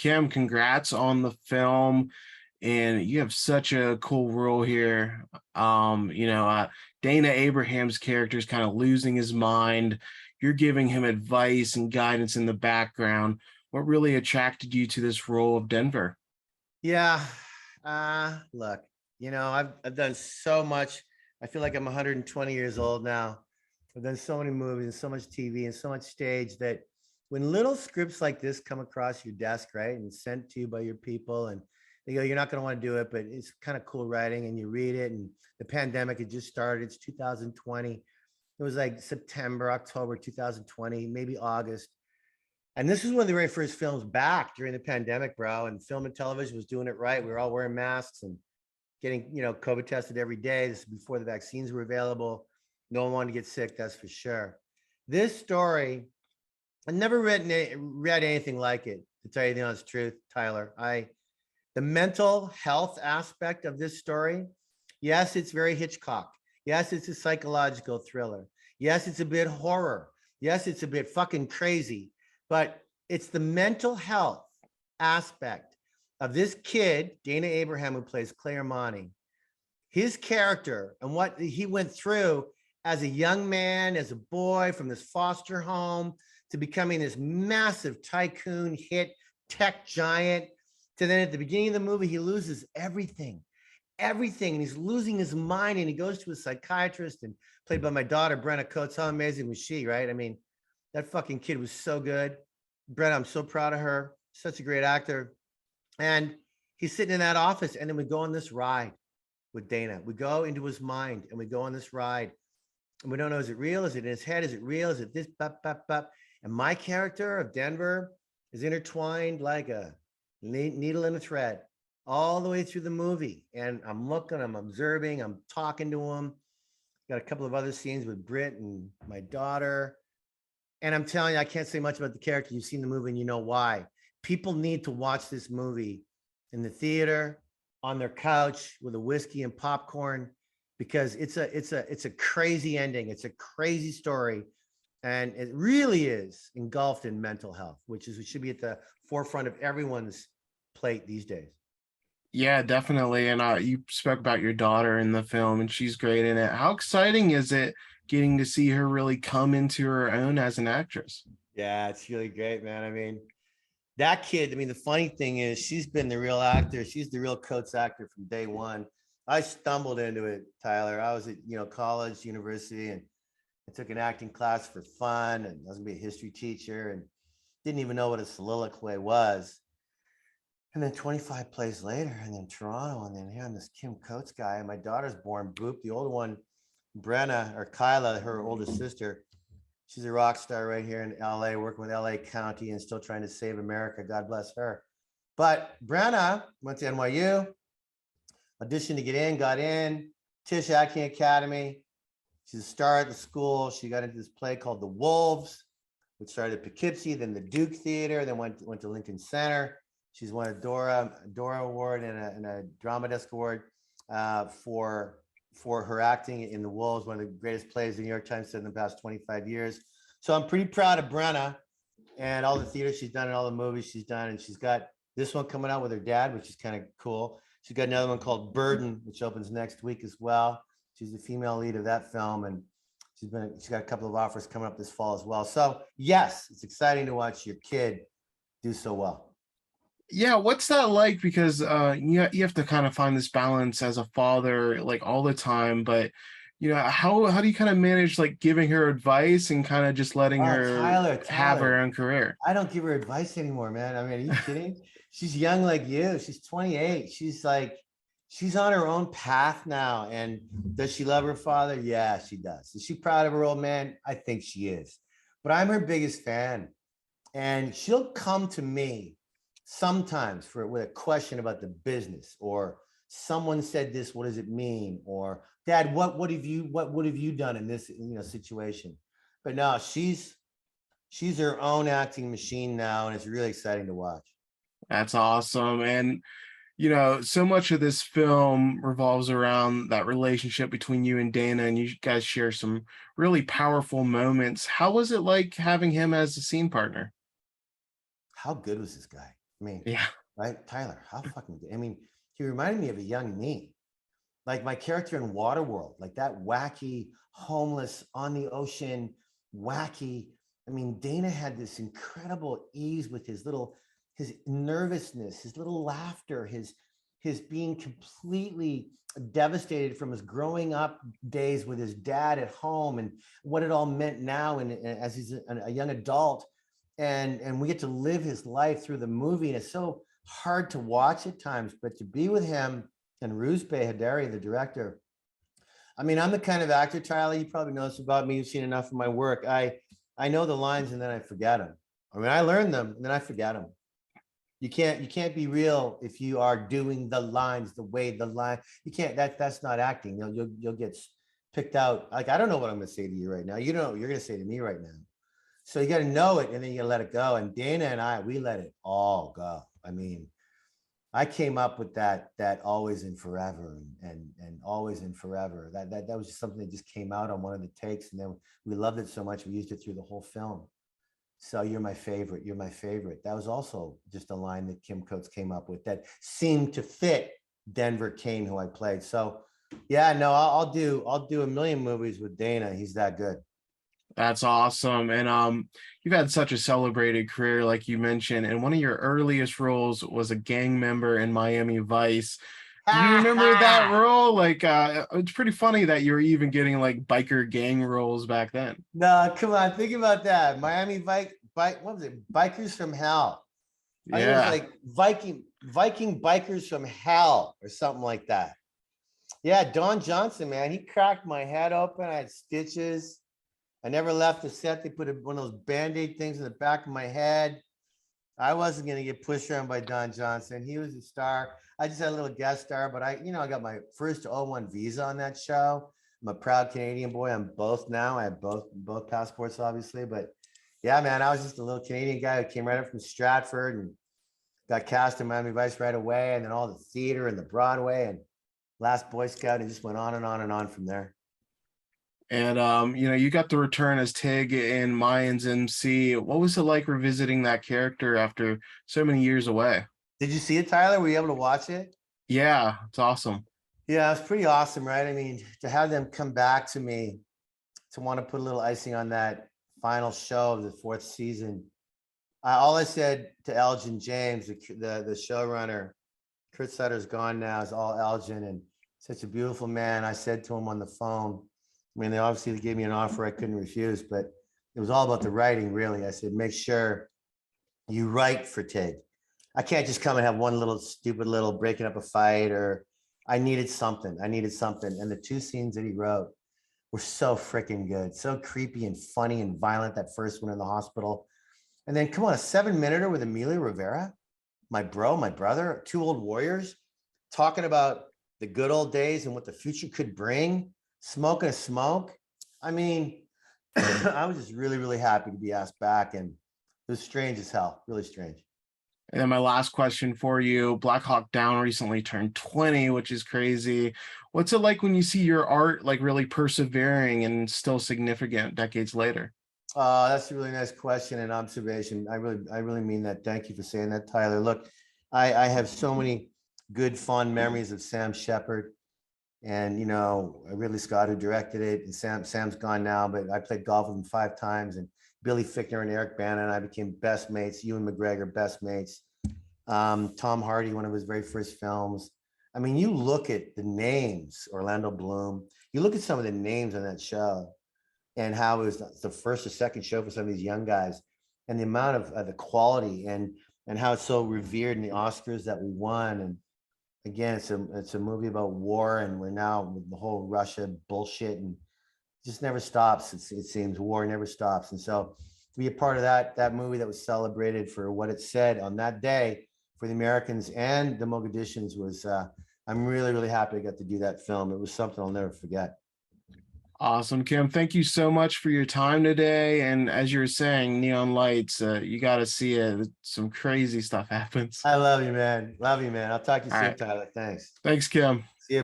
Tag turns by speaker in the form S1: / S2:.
S1: Kim, congrats on the film. And you have such a cool role here. Dana Abraham's character is kind of losing his mind. You're giving him advice and guidance in the background. What really attracted you to this role of Denver?
S2: Yeah. Look, I've done so much. I feel like I'm 120 years old now. I've done so many movies and so much TV and so much stage that when little scripts like this come across your desk, right, and sent to you by your people, and they go, you're not going to want to do it, but it's kind of cool writing, and you read it, and the pandemic had just started. It's 2020. It was like September, October 2020, maybe August. And this was one of the very first films back during the pandemic, bro. And film and television was doing it right. We were all wearing masks and getting, COVID tested every day. This is before the vaccines were available. No one wanted to get sick, that's for sure. This story, I never read anything like it, to tell you the honest truth, Tyler. The mental health aspect of this story, yes, it's very Hitchcock. Yes, it's a psychological thriller. Yes, it's a bit horror. Yes, it's a bit fucking crazy. But it's the mental health aspect of this kid, Dana Abraham, who plays Claire Monty, his character and what he went through as a young man, as a boy, from this foster home to becoming this massive tycoon hit tech giant, to then at the beginning of the movie, he loses everything, and he's losing his mind, and he goes to a psychiatrist, and played by my daughter, Brenna Coates. How amazing was she, right? I mean, that fucking kid was so good. Brenna, I'm so proud of her. Such a great actor. And he's sitting in that office, and then we go on this ride with Dana. We go into his mind, and we go on this ride. And we don't know, is it real? Is it in his head? Is it real? Is it this? Bop, bop, bop. And my character of Denver is intertwined like a needle in a thread all the way through the movie. And I'm looking, I'm observing, I'm talking to him. Got a couple of other scenes with Britt and my daughter. And I'm telling you, I can't say much about the character. You've seen the movie and you know why. People need to watch this movie in the theater, on their couch with a whiskey and popcorn, because it's a crazy ending. It's a crazy story. And it really is engulfed in mental health, which should be at the forefront of everyone's plate these days.
S1: Yeah, definitely. And you spoke about your daughter in the film, and she's great in it. How exciting is it getting to see her really come into her own as an actress?
S2: Yeah, it's really great, man. I mean, that kid, the funny thing is she's been the real actor. She's the real Coates actor from day one. I stumbled into it, Tyler. I was at, college, university, and I took an acting class for fun, and I was gonna be a history teacher, and didn't even know what a soliloquy was. And then 25 plays later, and then Toronto, and then here I'm this Kim Coates guy, and my daughter's born, Boop, the older one, Brenna, or Kyla, her oldest sister. She's a rock star right here in LA, working with LA County and still trying to save America. God bless her. But Brenna went to NYU, auditioned to get in, got in, Tisch Acting Academy. She's a star at the school. She got into this play called The Wolves, which started at Poughkeepsie, then the Duke Theater, then went to Lincoln Center. She's won a Dora Award and a Drama Desk Award for her acting in The Wolves, one of the greatest plays the New York Times said in the past 25 years. So I'm pretty proud of Brenna and all the theater she's done and all the movies she's done. And she's got this one coming out with her dad, which is kind of cool. She's got another one called Burden, which opens next week as well. She's the female lead of that film, and she's got a couple of offers coming up this fall as well. So yes, it's exciting to watch your kid do so well.
S1: Yeah, what's that like? Because you have to kind of find this balance as a father, like all the time. But how do you kind of manage like giving her advice and kind of just letting
S2: Oh,
S1: her
S2: Tyler,
S1: have her own career?
S2: I don't give her advice anymore, man. I mean, are you kidding? She's young like you. She's 28. She's on her own path now. And does she love her father? Yeah, she does. Is she proud of her old man? I think she is. But I'm her biggest fan. And she'll come to me sometimes with a question about the business, or someone said this, what does it mean? Or Dad, what have you done in this situation? But no, she's her own acting machine now, and it's really exciting to watch.
S1: That's awesome. And so much of this film revolves around that relationship between you and Dana, and you guys share some really powerful moments. How was it like having him as a scene partner?
S2: How good was this guy? I mean,
S1: Yeah.
S2: right? Tyler, how fucking good. I mean, he reminded me of a young me. Like my character in Waterworld, like that wacky, homeless on the ocean, wacky. I mean, Dana had this incredible ease with his nervousness, his little laughter, his being completely devastated from his growing up days with his dad at home and what it all meant now and as he's a young adult and we get to live his life through the movie and it's so hard to watch at times but to be with him and Ruse Behadari, the director. I mean, I'm the kind of actor, Tyler, you probably know this about me. You've seen enough of my work. I know the lines and then I forget them. I mean, I learn them and then I forget them. You can't be real if you are doing the lines the way the line. You can't. That's not acting. You'll get picked out. Like I don't know what I'm going to say to you right now. You don't know what you're going to say to me right now. So you got to know it and then you let it go. And Dana and I, we let it all go. I mean, I came up with that always and forever and always and forever. That was just something that just came out on one of the takes, and then we loved it so much we used it through the whole film. So you're my favorite. You're my favorite. That was also just a line that Kim Coates came up with that seemed to fit Denver Kane, who I played. So yeah, no, I'll do a million movies with Dana. He's that good.
S1: That's awesome. And you've had such a celebrated career, like you mentioned, and one of your earliest roles was a gang member in Miami Vice. Do you remember that role? Like it's pretty funny that you were even getting like biker gang roles back then.
S2: No, come on, think about that. Miami bike, what was it? Bikers from Hell. I think it was
S1: Yeah.
S2: like Viking bikers from hell or something like that. Yeah, Don Johnson, man, he cracked my head open. I had stitches. I never left the set. They put one of those Band-Aid things in the back of my head. I wasn't going to get pushed around by Don Johnson. He was a star. I just had a little guest star, but I got my first O1 visa on that show. I'm a proud Canadian boy. I'm both now. I have both passports, obviously. But yeah, man, I was just a little Canadian guy who came right up from Stratford and got cast in Miami Vice right away. And then all the theater and the Broadway and Last Boy Scout. And just went on and on and on from there.
S1: And you got the return as Tig in Mayans MC. What was it like revisiting that character after so many years away?
S2: Did you see it, Tyler? Were you able to watch it?
S1: Yeah, it's awesome.
S2: Yeah, it's pretty awesome, right? I mean, to have them come back to me to want to put a little icing on that final show of the fourth season. All I said to Elgin James, the showrunner, Kurt Sutter's gone now, is all Elgin and such a beautiful man. I said to him on the phone, I mean, they obviously gave me an offer I couldn't refuse, but it was all about the writing, really. I said, make sure you write for Tig. I can't just come and have one little stupid little breaking up a fight or I needed something. I needed something. And the two scenes that he wrote were so freaking good, so creepy and funny and violent. That first one in the hospital. And then come on, a 7-minute with Emilio Rivera, my brother, two old warriors talking about the good old days and what the future could bring, smoking a smoke. I mean, I was just really, really happy to be asked back. And it was strange as hell, really strange.
S1: And then my last question for you, Black Hawk Down recently turned 20, which is crazy. What's it like when you see your art like really persevering and still significant decades later?
S2: That's a really nice question and observation. I really mean that. Thank you for saying that, Tyler. Look, I have so many good, fond memories of Sam Shepard and, Ridley Scott, who directed it. And Sam's gone now, but I played golf with him 5 times. And Billy Fichtner and Eric Bana and I became best mates. Ewan McGregor, best mates. Tom Hardy, one of his very first films. I mean, you look at the names, Orlando Bloom, you look at some of the names on that show and how it was the first or second show for some of these young guys and the amount of the quality and how it's so revered in the Oscars that we won. And again, it's a movie about war and we're now with the whole Russia bullshit and just never stops. It seems war never stops. And so to be a part of that movie that was celebrated for what it said on that day for the Americans and the Mogadishuans was, I'm really, really happy I got to do that film. It was something I'll never forget.
S1: Awesome, Kim. Thank you so much for your time today. And as you were saying, Neon Lights, you got to see it. Some crazy stuff happens.
S2: I love you, man. Love you, man. I'll talk to you
S1: All
S2: soon,
S1: right.
S2: Tyler. Thanks.
S1: Thanks, Kim.
S2: See you.